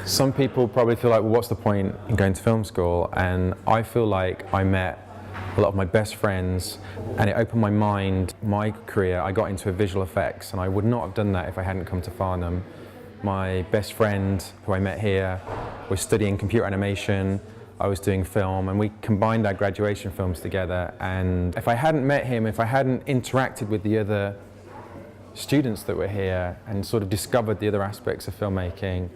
Some people probably feel like, well, what's the point in going to film school? And I feel like I met a lot of my best friends and it opened my mind, my career. I got into visual effects and I would not have done that if I hadn't come to Farnham. My best friend, who I met here, was studying computer animation. I was doing film, and we combined our graduation films together. And if I hadn't met him, if I hadn't interacted with the other students that were here and sort of discovered the other aspects of filmmaking,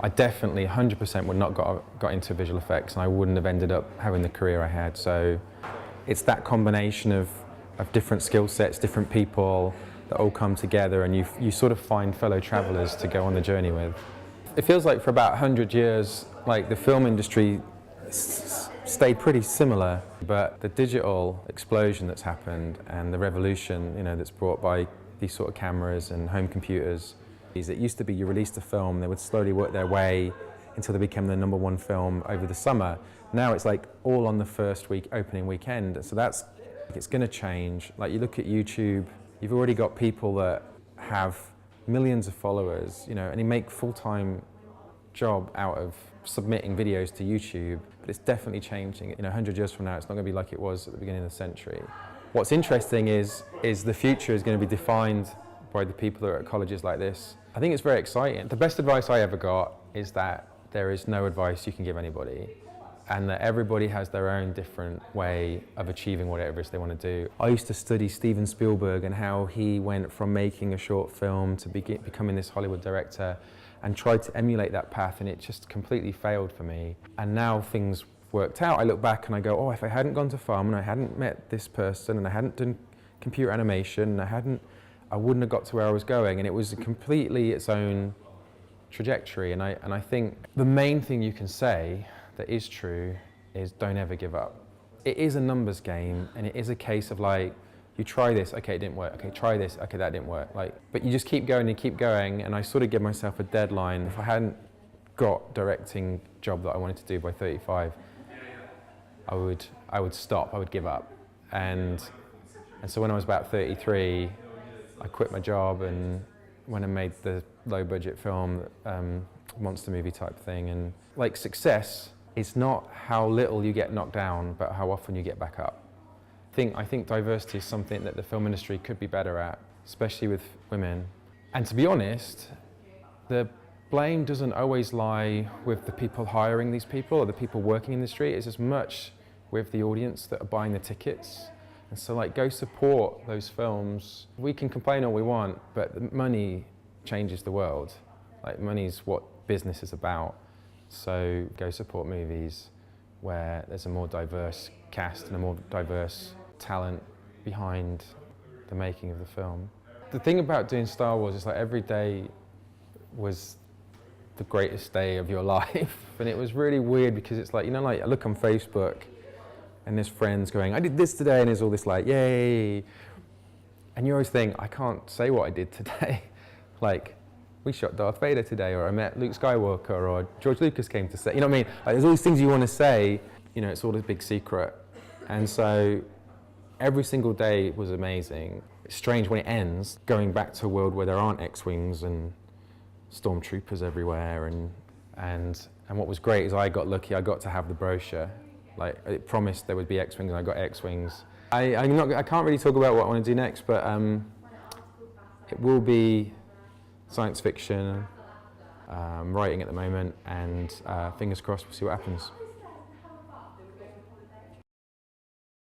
I definitely 100% would not got into visual effects, and I wouldn't have ended up having the career I had. So it's that combination of different skill sets, different people that all come together, and you sort of find fellow travelers to go on the journey with. It feels like for about 100 years, like the film industry stayed pretty similar, but the digital explosion that's happened and the revolution, that's brought by these sort of cameras and home computers. It used to be you released a film, they would slowly work their way until they became the #1 film over the summer. Now it's like all on the first opening weekend, so it's going to change. Like you look at YouTube, you've already got people that have millions of followers, and they make full-time job out of submitting videos to YouTube, but it's definitely changing. 100 years from now, it's not going to be like it was at the beginning of the century. What's interesting is the future is going to be defined by the people that are at colleges like this. I think it's very exciting. The best advice I ever got is that there is no advice you can give anybody, and that everybody has their own different way of achieving whatever it is they want to do. I used to study Steven Spielberg and how he went from making a short film to becoming this Hollywood director, and tried to emulate that path, and it just completely failed for me. And now things worked out. I look back and I go, oh, if I hadn't gone to Farm and I hadn't met this person and I hadn't done computer animation, I wouldn't have got to where I was going. And it was completely its own trajectory. And I think the main thing you can say that is true is don't ever give up. It is a numbers game, and it is a case of like, you try this, okay, it didn't work, okay, try this, okay, that didn't work. But you just keep going and keep going, and I sort of give myself a deadline. If I hadn't got directing job that I wanted to do by 35, I would stop, I would give up. And so when I was about 33, I quit my job and went and made the low budget film, monster movie type thing. And like success is not how little you get knocked down, but how often you get back up. I think diversity is something that the film industry could be better at, especially with women. And to be honest, the blame doesn't always lie with the people hiring these people or the people working in the street. It's as much with the audience that are buying the tickets. And so like, go support those films. We can complain all we want, but money changes the world. Like, money's what business is about. So go support movies where there's a more diverse cast and a more diverse talent behind the making of the film. The thing about doing Star Wars is like every day was the greatest day of your life. And it was really weird because it's like, like I look on Facebook and there's friends going, I did this today, and there's all this like, yay. And you always think, I can't say what I did today. Like, we shot Darth Vader today, or I met Luke Skywalker, or George Lucas came to say, you know what I mean? Like, there's all these things you want to say, it's all a big secret. And so every single day was amazing. It's strange when it ends, going back to a world where there aren't X-Wings and stormtroopers everywhere. And what was great is I got lucky, I got to have the brochure. Like, it promised there would be X-Wings, and I got X-Wings. I can't really talk about what I want to do next, but it will be science fiction, writing at the moment, and fingers crossed we'll see what happens.